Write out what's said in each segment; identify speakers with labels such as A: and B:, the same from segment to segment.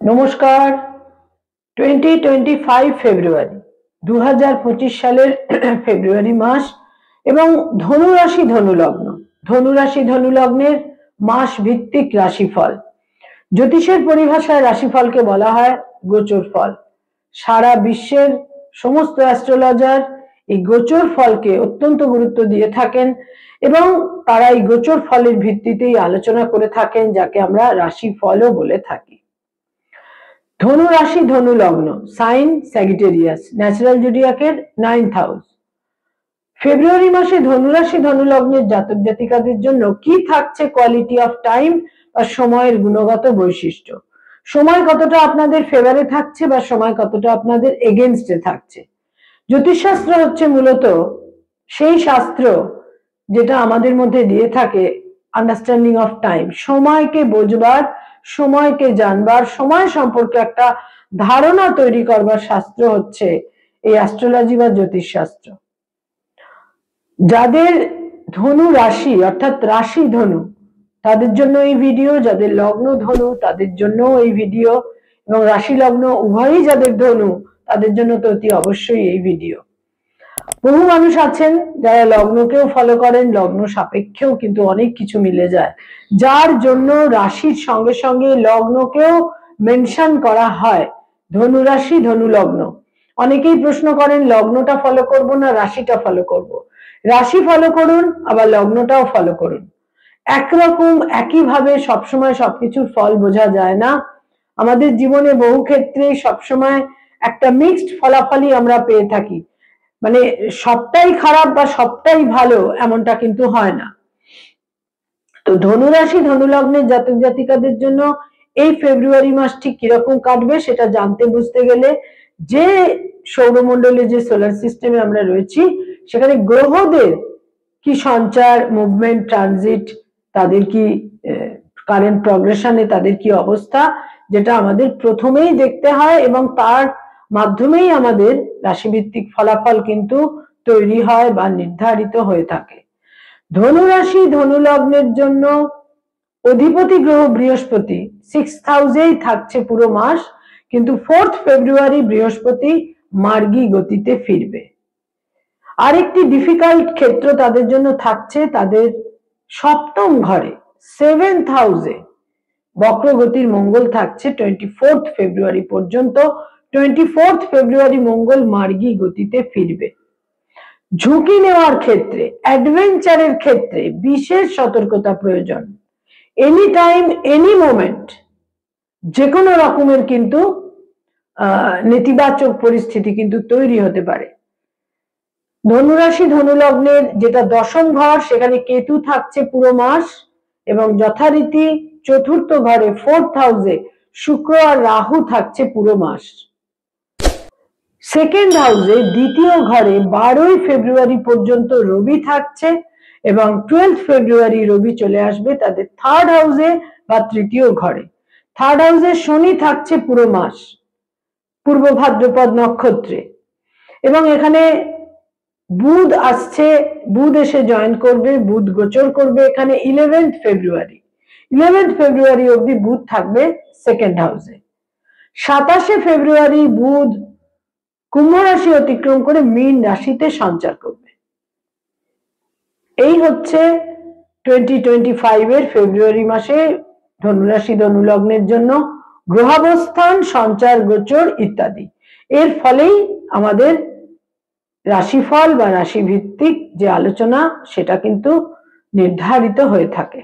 A: নমস্কার। 2025 ফেব্রুয়ারি 2025 সালের ফেব্রুয়ারি মাস এবং ধনুরাশি ধনুলগ্ন। ধনুরাশি ধনুলগ্নের মাস ভিত্তিক রাশিফল। জ্যোতিষের পরিভাষায় রাশিফলকে বলা হয় গোচর ফল। সারা বিশ্বের সমস্ত অ্যাস্ট্রোলজার এই গোচর ফলকে অত্যন্ত গুরুত্ব দিয়ে থাকেন এবং তারা এই গোচর ফলের ভিত্তিতেই আলোচনা করে থাকেন, যাকে আমরা রাশিফলও বলে থাকি। ধনু রাশি ধনু লগ্ন, সাইন স্যাজিটেরিয়াস, ন্যাচারাল জোডিয়াকের 9th হাউস। ফেব্রুয়ারি মাসে ধনু রাশি ধনু লগ্নের জাতক জাতিকাদের জন্য কি থাকছে কোয়ালিটি অফ টাইম বা সময়ের গুণগত বৈশিষ্ট্য? সময় কতটা আপনাদের ফেভারে থাকছে বা সময় কতটা আপনাদের এগেনস্টে থাকছে? জ্যোতিষশাস্ত্র হচ্ছে মূলত সেই শাস্ত্র যেটা আমাদের মধ্যে দিয়ে থাকে আন্ডারস্ট্যান্ডিং অফ টাইম, সময়কে বোঝবার, সময়কে জানবার, সময় সম্পর্কে একটা ধারণা তৈরি করবার শাস্ত্র হচ্ছে এই অ্যাস্ট্রোলজি বা জ্যোতিষ শাস্ত্র। যাদের ধনু রাশি অর্থাৎ রাশি ধনু তাদের জন্য এই ভিডিও, যাদের লগ্ন ধনু তাদের জন্য এই ভিডিও, এবং রাশি লগ্ন উভয়ই যাদের ধনু তাদের জন্য তো অতি অবশ্যই এই ভিডিও। বহু মানুষ আছেন যারা লগ্নকেও ফলো করেন, লগ্ন সাপেক্ষেও কিন্তু অনেক কিছু মিলে যায়, যার জন্য রাশির সঙ্গে সঙ্গে লগ্নকেও মেনশন করা হয়। ধনু রাশি ধনু লগ্ন। অনেকেই প্রশ্ন করেন লগ্নটা ফলো করব না রাশিটা ফলো করব। রাশি ফলো করুন, আবার লগ্নটাও ফলো করুন। একরকম একইভাবে সবসময় সবকিছুর ফল বোঝা যায় না। আমাদের জীবনে বহু ক্ষেত্রে সবসময় একটা মিক্সড ফলাফলই আমরা পেয়ে থাকি, মানে সবটাই খারাপ বা সবটাই ভালো এমনটা কিন্তু হয় না। তো ধনুরাশি ধনুলগ্নের জাতক জাতিকাদের জন্য এই ফেব্রুয়ারি মাস ঠিক কিরকম কাটবে সেটা জানতে বুঝতে গেলে যে সৌরমণ্ডলে যে সোলার সিস্টেমে আমরা রয়েছি সেখানে গ্রহদের কি সঞ্চার, মুভমেন্ট, ট্রানজিট, তাদের কি কারেন্ট প্রগ্রেশনে তাদের কি অবস্থা, যেটা আমাদের প্রথমেই দেখতে হয় এবং তার মাধ্যমেই আমাদের রাশিভিত্তিক ফলাফল কিন্তু তৈরি হয় বা নির্ধারিত হয়ে থাকে। ধনু রাশি ধনু লগ্নের জন্য অধিপতি গ্রহ বৃহস্পতি 6th হাউসেই থাকছে পুরো মাস, কিন্তু 4th ফেব্রুয়ারি বৃহস্পতি মার্গী গতিতে ফিরবে। আরেকটি ডিফিকাল্ট ক্ষেত্র তাদের জন্য থাকছে তাদের সপ্তম ঘরে 7th হাউসে বক্রগতির মঙ্গল থাকছে 24th ফেব্রুয়ারি পর্যন্ত। 24th ফেব্রুয়ারি মঙ্গল মার্গী গতিতে ফিরবে। ঝুঁকি নেওয়ার ক্ষেত্রে, অ্যাডভেঞ্চারের ক্ষেত্রে বিশেষ সতর্কতা প্রয়োজন। এনি টাইম এনি মোমেন্ট যে কোনো রকমের কিন্তু নেতিবাচক পরিস্থিতি কিন্তু তৈরি হতে পারে। ধনুরাশি ধনুলগ্নের যেটা দশম ঘর সেখানে কেতু থাকছে পুরো মাস এবং যথারীতি চতুর্থ ঘরে 4th হাউসে শুক্র আর রাহু থাকছে পুরো মাস। সেকেন্ড হাউসে দ্বিতীয় ঘরে 12ই ফেব্রুয়ারি পর্যন্ত রবি থাকছে এবং 12th ফেব্রুয়ারি রবি চলে আসবে তাদের থার্ড হাউসে বা তৃতীয় ঘরে। থার্ড হাউসে শনি থাকছে পুরো মাস পূর্ব ভাদ্রপদ নক্ষত্রে, এবং এখানে বুধ আসছে, বুধ এসে জয়েন করবে, বুধ গোচর করবে এখানে 11th ফেব্রুয়ারি। 11th ফেব্রুয়ারি অবধি বুধ থাকবে সেকেন্ড হাউসে। 27শে ফেব্রুয়ারি বুধ কুম্ভ রাশি অতিক্রম করে মীন রাশিতে সঞ্চার করবে। এই হচ্ছে 2025 এর ফেব্রুয়ারি মাসে ধনুরাশি ধনুলগ্নের জন্য গ্রহাবস্থান, সঞ্চার, গোচর ইত্যাদি। এর ফলেই আমাদের রাশিফল বা রাশি ভিত্তিক যে আলোচনা সেটা কিন্তু নির্ধারিত হয়ে থাকে।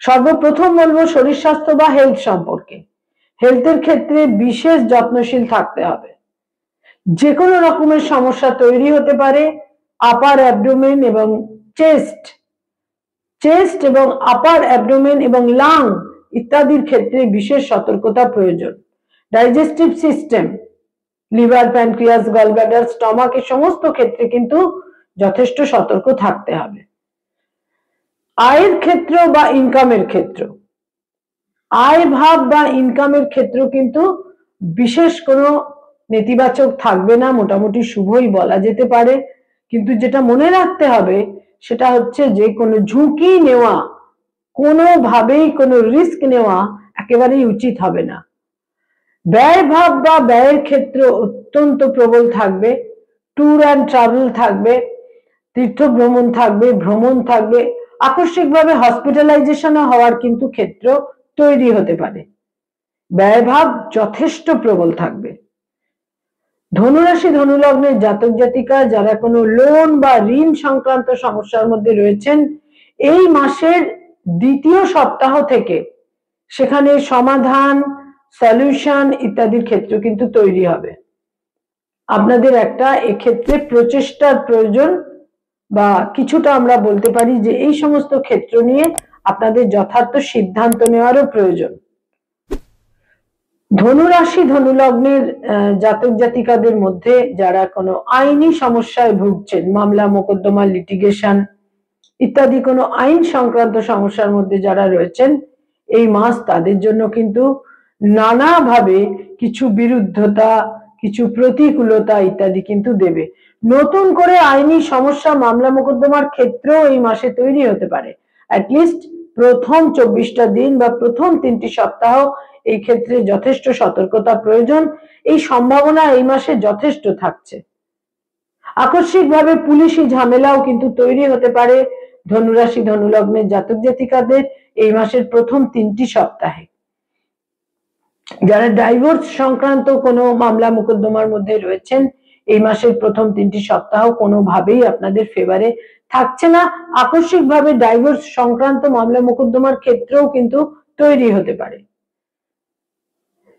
A: সর্বপ্রথম বলবো শরীর স্বাস্থ্য বা হেলথ সম্পর্কে। হেলথের ক্ষেত্রে বিশেষ যত্নশীল থাকতে হবে। যে কোনো রকমের সমস্যা তৈরি হতে পারে আপার অ্যাবডোমেন এবং চেস্ট এবং আপার অ্যাবডোমেন এবং লাং ইত্যাদির ক্ষেত্রে বিশেষ সতর্কতা প্রয়োজন। Digestive system, liver, pancreas, gallbladder, stomach এই সমস্ত ক্ষেত্রে কিন্তু যথেষ্ট সতর্ক থাকতে হবে। আয়ের ক্ষেত্র বা ইনকামের ক্ষেত্র, আয় ভাব বা ইনকামের ক্ষেত্র কিন্তু বিশেষ কোনো নেতিবাচক থাকবে না, মোটামুটি শুভই বলা যেতে পারে। কিন্তু যেটা মনে রাখতে হবে সেটা হচ্ছে যে কোনো ঝুঁকি নেওয়া, কোনোভাবেই কোনো রিস্ক নেওয়া একেবারেই উচিত হবে না। ব্যয় ভাব বা ব্যয়ের ক্ষেত্র অত্যন্ত প্রবল থাকবে। ট্যুর অ্যান্ড ট্রাভেল থাকবে, তীর্থ ভ্রমণ থাকবে, ভ্রমণ থাকবে, আকস্মিকভাবে হসপিটালাইজেশন হওয়ার কিন্তু ক্ষেত্র তৈরি হতে পারে। ব্যয়ভাব যথেষ্ট প্রবল থাকবে। ধনুরাশি ধনুলগ্নের জাতক জাতিকা যারা কোনো লোন বা ঋণ সংক্রান্ত সমস্যার মধ্যে রয়েছেন, এই মাসের দ্বিতীয় সপ্তাহ থেকে সেখানে সমাধান, সলিউশন ইত্যাদির ক্ষেত্র কিন্তু তৈরি হবে। আপনাদের একটা এক্ষেত্রে প্রচেষ্টার প্রয়োজন, বা কিছুটা আমরা বলতে পারি যে এই সমস্ত ক্ষেত্র নিয়ে আপনাদের যথার্থ সিদ্ধান্ত নেওয়ারও প্রয়োজন। ধনুরাশি ধনুলগ্নের জাতক জাতিকাদের মধ্যে যারা কোনো আইনি সমস্যায় ভুগছেন, মামলা মোকদ্দমা লিটিগেশন ইত্যাদি কোনো আইন সংক্রান্ত সমস্যার মধ্যে যারা রয়েছেন, এই মাস তাদের জন্য কিন্তু নানাভাবে কিছু বিরুদ্ধতা, কিছু প্রতিকূলতা ইত্যাদি কিন্তু দেবে। নতুন করে আইনি সমস্যা, মামলা মোকদ্দমার ক্ষেত্রেও এই মাসে তৈরি হতে পারে। অ্যাটলিস্ট প্রথম 24টা দিন বা প্রথম 3টি সপ্তাহ এই ক্ষেত্রে যথেষ্ট সতর্কতা প্রয়োজন। এই সম্ভাবনা এই মাসে যথেষ্ট থাকছে। আকস্মিকভাবে পুলিশি ঝামেলাও কিন্তু তৈরি হতে পারে ধনুরাশি ধনুলগ্নের জাতক জাতিকাদের এই মাসের প্রথম 3টি সপ্তাহে। যারা ডাইভোর্স সংক্রান্ত কোনো মামলা মোকদ্দমার মধ্যে রয়েছেন, এই মাসের প্রথম 3টি সপ্তাহ কোনোভাবেই আপনাদের ফেভারে থাকছে না। আকস্মিকভাবে ডাইভোর্স সংক্রান্ত মামলা মোকদ্দমার ক্ষেত্রেও কিন্তু তৈরি হতে পারে।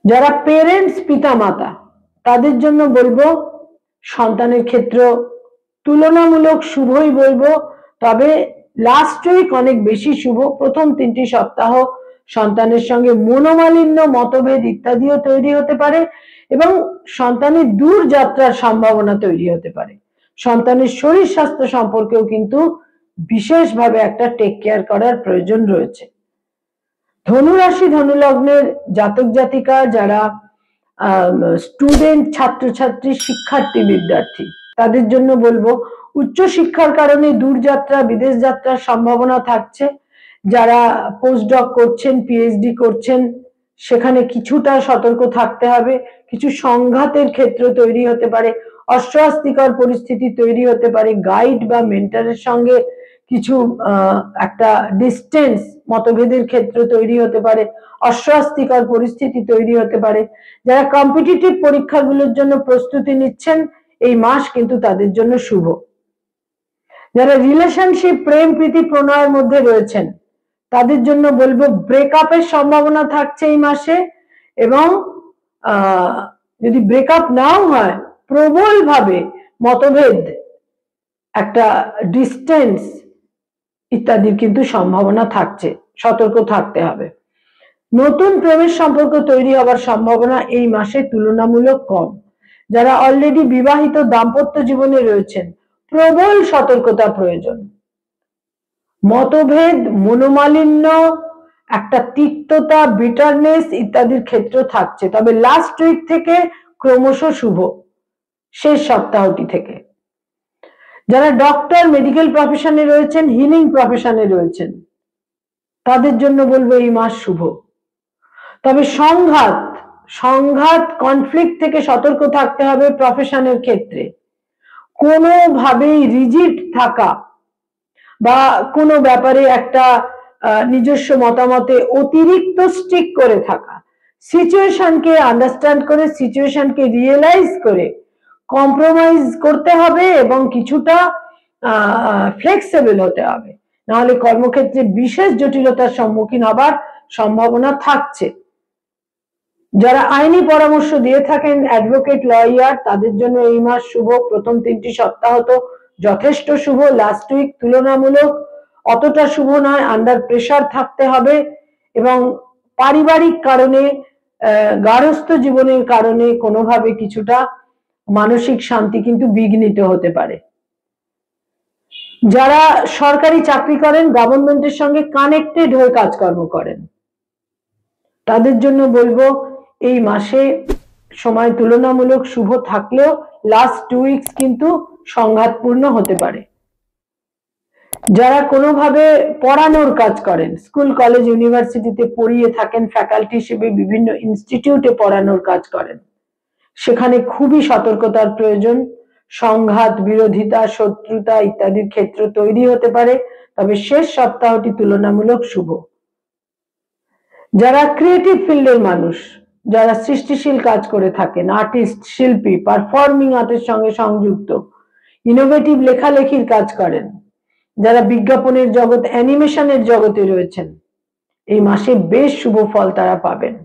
A: যারা পেরেন্টস, পিতা মাতা, তাদের জন্য বলবো সন্তানের ক্ষেত্র তুলনামূলক শুভই বলবো, তবে লাস্ট উইক অনেক বেশি শুভ। প্রথম 3টি সপ্তাহ সন্তানের সঙ্গে মনোমালিন্য, মতভেদ ইত্যাদিও তৈরি হতে পারে এবং সন্তানের দূর যাত্রার সম্ভাবনা তৈরি হতে পারে। সন্তানের শরীর স্বাস্থ্য সম্পর্কেও কিন্তু বিশেষভাবে একটা টেক কেয়ার করার প্রয়োজন রয়েছে। ধনুরাশি ধনুলগ্নের জাতক জাতিকা যারা স্টুডেন্ট, ছাত্রছাত্রী, শিক্ষার্থী, বিদ্যার্থী, তাদের জন্য বলবো উচ্চ শিক্ষার কারণে দূরযাত্রা, বিদেশ যাত্রার সম্ভাবনা থাকছে। যারা পোস্টডক করছেন, পিএইচডি করছেন, সেখানে কিছুটা সতর্ক থাকতে হবে। কিছু সংঘাতের ক্ষেত্র তৈরি হতে পারে, অস্বস্তিকর পরিস্থিতি তৈরি হতে পারে, গাইড বা মেন্টরের সঙ্গে কিছু একটা ডিস্টেন্স, মতভেদের ক্ষেত্র তৈরি হতে পারে, অস্বস্তিকর পরিস্থিতি তৈরি হতে পারে। যারা কম্পিটিটিভ পরীক্ষাগুলোর জন্য প্রস্তুতি নিচ্ছেন, এই মাস কিন্তু তাদের জন্য শুভ। যারা রিলেশনশিপ, প্রেম প্রীতি প্রণয়ের মধ্যে রয়েছেন, তাদের জন্য বলবো ব্রেকআপের সম্ভাবনা থাকছে এই মাসে, এবং যদি ব্রেকআপ নাও হয়, প্রবল ভাবে মতভেদ, একটা ডিস্টেন্স ইত্যাদির কিন্তু সম্ভাবনা থাকছে, সতর্ক থাকতে হবে। নতুন প্রেমের সম্পর্ক তৈরি হবার সম্ভাবনা এই মাসে তুলনামূলক কম। যারা অলরেডি বিবাহিত দাম্পত্য জীবনে রয়েছেন, প্রবল সতর্কতা প্রয়োজন। মতভেদ, মনোমালিন্য, একটা তিক্ততা, বিটারনেস ইত্যাদির ক্ষেত্র থাকছে, তবে লাস্ট উইক থেকে ক্রমশ শুভ, শেষ সপ্তাহটি থেকে। যারা ডক্টর, মেডিকেল প্রফেশনে রয়েছেন, হিলিং প্রফেশনে রয়েছেন, তাদের জন্য বলবো এই মাস শুভ। তবে সংঘাত, কনফ্লিক্ট থেকে সতর্ক থাকতে হবে প্রফেশনের ক্ষেত্রে। কোনোভাবেই রিজিড থাকা বা কোনো ব্যাপারে একটা নিজস্ব মতামতে অতিরিক্ত স্ট্রিক করে থাকা, সিচুয়েশনকে আন্ডারস্ট্যান্ড করে, সিচুয়েশনকে রিয়েলাইজ করে কম্প্রোমাইজ করতে হবে এবং কিছুটা ফ্লেক্সিবল হতে হবে, নাহলে কর্মক্ষেত্রে বিশেষ জটিলতার সম্মুখীন হবার সম্ভাবনা থাকছে। যারা আইনি পরামর্শ দিয়ে থাকেন, অ্যাডভোকেট, লয়ার, তাদের জন্য এই মাস শুভ। প্রথম 3টি সপ্তাহ তো যথেষ্ট শুভ, লাস্ট উইক তুলনামূলক অতটা শুভ নয়। আন্ডার প্রেসার থাকতে হবে এবং পারিবারিক কারণে, গার্হস্থ্য জীবনের কারণে কোনোভাবে কিছুটা মানসিক শান্তি কিন্তু বিঘ্নিত হতে পারে। যারা সরকারি চাকরি করেন, গভর্নমেন্টের সঙ্গে কানেক্টেড হয়ে কাজকর্ম করেন, তাদের জন্য বলবো এই মাসে সময় তুলনামূলক শুভ থাকলেও লাস্ট 2 উইকস কিন্তু সংঘাতপূর্ণ হতে পারে। যারা কোনোভাবে পড়ানোর কাজ করেন, স্কুল কলেজ ইউনিভার্সিটিতে পড়িয়ে থাকেন, ফ্যাকাল্টি হিসেবে বিভিন্ন ইনস্টিটিউটে পড়ানোর কাজ করেন, সেখানে খুবই সতর্কতার প্রয়োজন। সংঘাত, বিরোধিতা, শত্রুতা ইত্যাদির ক্ষেত্র তৈরি হতে পারে, তবে শেষ সপ্তাহটি তুলনামূলক শুভ। যারা ক্রিয়েটিভ ফিল্ডের মানুষ, যারা সৃষ্টিশীল কাজ করে থাকেন, আর্টিস্ট, শিল্পী, পারফর্মিং আর্টের সঙ্গে সংযুক্ত, ইনোভেটিভ লেখালেখির কাজ করেন, যারা বিজ্ঞাপনের জগৎ, অ্যানিমেশনের জগতে রয়েছেন, এই মাসে বেশ শুভ ফল তারা পাবেন।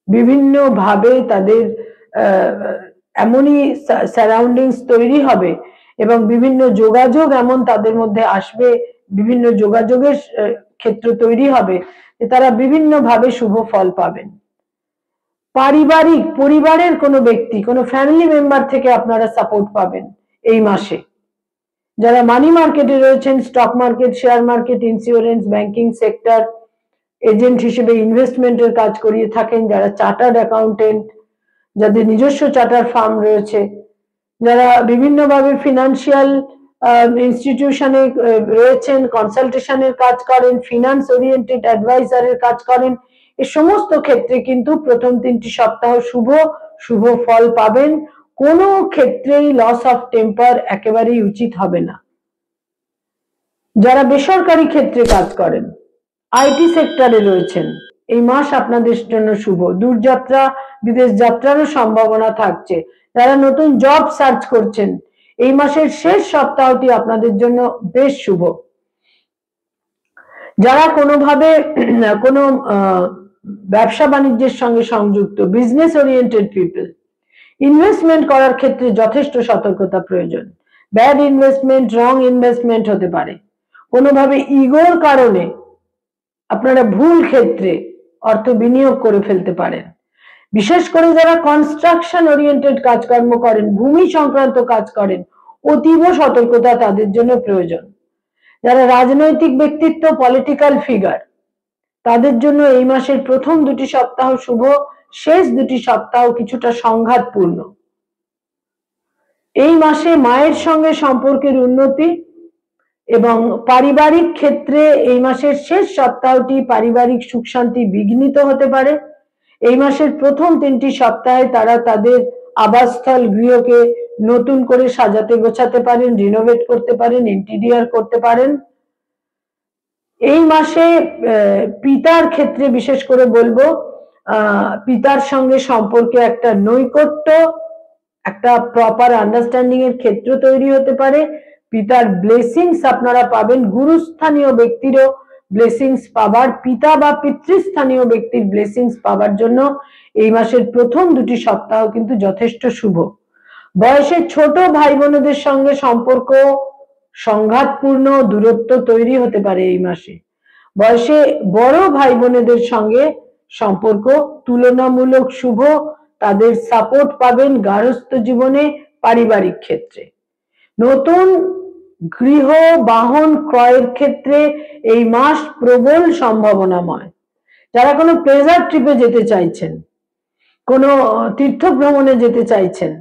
A: বিভিন্ন ভাবে তাদের এমনই সারাউন্ডিংস তৈরি হবে এবং বিভিন্ন যোগাযোগ এমন তাদের মধ্যে আসবে, বিভিন্ন যোগাযোগের ক্ষেত্র তৈরি হবে যে তারা বিভিন্ন ভাবে শুভ ফল পাবেন। পারিবারিক, পরিবারের কোনো ব্যক্তি, কোনো ফ্যামিলি মেম্বার থেকে আপনারা সাপোর্ট পাবেন এই মাসে। যারা মানি মার্কেটে রয়েছেন, stock market, share market, insurance, banking sector, agent হিসেবে ইনভেস্টমেন্টের কাজ করিয়ে থাকেন, যারা চার্টার্ড অ্যাকাউন্টেন্ট, যাদের নিজস্ব চার্টার ফার্ম রয়েছে, যারা বিভিন্নভাবে ফিনান্সিয়াল ইনস্টিটিউশনে রয়েছেন, কনসালটেশনের কাজ করেন, ফিনান্স ওরিয়েন্টেড অ্যাডভাইজারের কাজ করেন, এই সমস্ত ক্ষেত্রে কিন্তু প্রথম 3টি সপ্তাহ শুভ ফল পাবেন। কোনো ক্ষেত্রেই লস অফ টেম্পার একেবারেই উচিত হবে না। যারা বেসরকারি ক্ষেত্রে কাজ করেন, আইটি সেক্টরে রয়েছেন, এই মাস আপনাদের জন্য শুভ। দূরযাত্রা, বিদেশ যাত্রারও সম্ভাবনা থাকছে। যারা নতুন জব সার্চ করছেন, এই মাসের শেষ সপ্তাহটি আপনাদের জন্য বেশ শুভ। যারা কোনোভাবে কোনো ব্যবসা বাণিজ্যের সঙ্গে সংযুক্ত, বিজনেস ওরিয়েন্টেড পিপল, ইনভেস্টমেন্ট করার ক্ষেত্রে যথেষ্ট সতর্কতা প্রয়োজন। ব্যাড ইনভেস্টমেন্ট, রং ইনভেস্টমেন্ট হতে পারে। কোনোভাবে ইগোর কারণে আপনারা ভুল ক্ষেত্রে অর্থ বিনিয়োগ করে ফেলতে পারেন। বিশেষ করে যারা কনস্ট্রাকশন ওরিয়েন্টেড কাজকর্ম করেন, ভূমি সংক্রান্ত কাজ করেন, অতীব সতর্কতা তাদের জন্য প্রয়োজন। যারা রাজনৈতিক ব্যক্তিত্ব, পলিটিক্যাল ফিগার, তাদের জন্য এই মাসের প্রথম 2টি সপ্তাহ শুভ, শেষ 2টি সপ্তাহ কিছুটা সংঘাতপূর্ণ। এই মাসে মায়ের সঙ্গে সম্পর্কের উন্নতি এবং পারিবারিক ক্ষেত্রে এই মাসের শেষ সপ্তাহটি পারিবারিক সুখ শান্তি বিঘ্নিত হতে পারে। এই মাসের প্রথম 3টি সপ্তাহে তারা তাদের আবাসস্থল, গৃহকে নতুন করে সাজাতে গোছাতে পারেন, রিনোভেট করতে পারেন, ইন্টেরিয়র করতে পারেন। এই মাসে পিতার ক্ষেত্রে বিশেষ করে বলবো, পিতার সঙ্গে সম্পর্কে একটা নৈকট্য, একটা প্রপার আন্ডারস্ট্যান্ডিং এর ক্ষেত্র তৈরি হতে পারে। পিতার ব্লেসিংস আপনারা পাবেন, গুরুস্থানীয় ব্যক্তিরও ব্লেসিংস পাবার, পিতা বা পিতৃস্থানীয় ব্যক্তির ব্লেসিংস পাবার জন্য এই মাসের প্রথম 2টি সপ্তাহ কিন্তু যথেষ্ট শুভ। বয়সে ছোট ভাই বোনদের সঙ্গে সম্পর্ক সংঘাতপূর্ণ, দূরত্ব তৈরি হতে পারে এই মাসে। বয়সে বড় ভাই বোনেদের সঙ্গে সম্পর্ক তুলনামূলক শুভ, তাদের সাপোর্ট পাবেন গার্হস্থ্য জীবনে, পারিবারিক ক্ষেত্রে। নতুন গৃহ, বাহন ক্রয়ের ক্ষেত্রে এই মাস প্রবল সম্ভাবনাময়। যারা কোনো প্লেজার ট্রিপে যেতে চাইছেন, কোনো তীর্থ ভ্রমণে যেতে চাইছেন,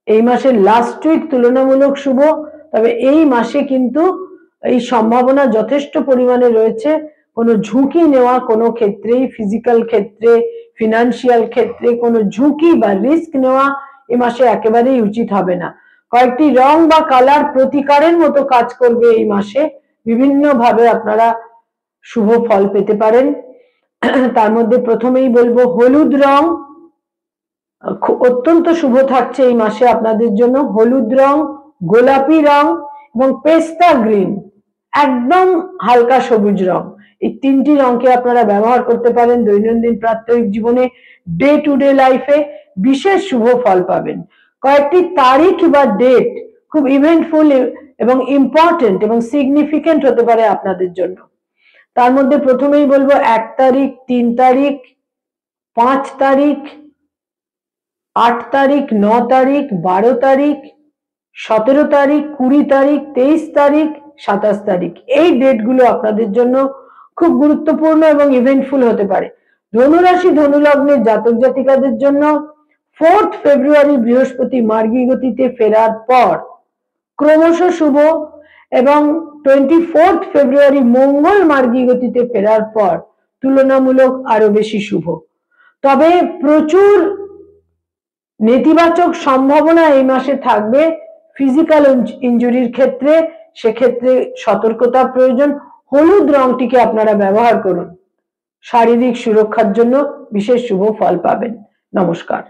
A: এই মাসের লাস্ট উইক তুলনামূলক শুভ। তবে এই মাসে কিন্তু এই সম্ভাবনা যথেষ্ট পরিমাণে রয়েছে কোনো ঝুঁকি নেওয়া, কোনো ক্ষেত্রেই ফিজিক্যাল ক্ষেত্রে, ফিনান্সিয়াল ক্ষেত্রে কোনো ঝুঁকি বা রিস্ক নেওয়া এই মাসে একেবারেই উচিত হবে না। কয়েকটি রং বা কালার প্রতিকারের মতো কাজ করবে এই মাসে, বিভিন্ন ভাবে আপনারা শুভ ফল পেতে পারেন। তার মধ্যে প্রথমেই বলবো হলুদ রং অত্যন্ত শুভ থাকছে এই মাসে আপনাদের জন্য। হলুদ রং, গোলাপি রং এবং পেস্তা গ্রিন, একদম হালকা সবুজ রং, এই 3টি রংকে আপনারা ব্যবহার করতে পারেন দৈনন্দিন প্রাত্যহিক জীবনে, ডে টু ডে লাইফে বিশেষ শুভ ফল পাবেন। কয়েকটি তারিখ বা ডেট খুব ইভেন্টফুল এবং ইম্পর্টেন্ট এবং সিগনিফিকেন্ট হতে পারে আপনাদের জন্য। তার মধ্যে প্রথমেই বলবো 1 তারিখ, 3 তারিখ, 5 তারিখ, 8 তারিখ, 9 তারিখ, 12 তারিখ, 17 তারিখ, 20 তারিখ, 23 তারিখ, 27 তারিখ। এই ডেটগুলো আপনাদের জন্য খুব গুরুত্বপূর্ণ এবং ইভেন্টফুল হতে পারে। ধনুরাশি, ধনুলগ্নের জাতক জাতিকাদের জন্য 4 ফেব্রুয়ারি বৃহস্পতি মার্গী গতিতে ফেরার পর ক্রমশ শুভ এবং 24 ফেব্রুয়ারি মঙ্গল মার্গী গতিতে ফেরার পর তুলনামূলক আরো বেশি শুভ। তবে প্রচুর নেতিবাচক সম্ভাবনা এই মাসে থাকবে ফিজিক্যাল ইনজুরির ক্ষেত্রে, সেক্ষেত্রে সতর্কতা প্রয়োজন। হলুদ রংটিকে আপনারা ব্যবহার করুন, শারীরিক সুরক্ষার জন্য বিশেষ শুভ ফল পাবেন। নমস্কার।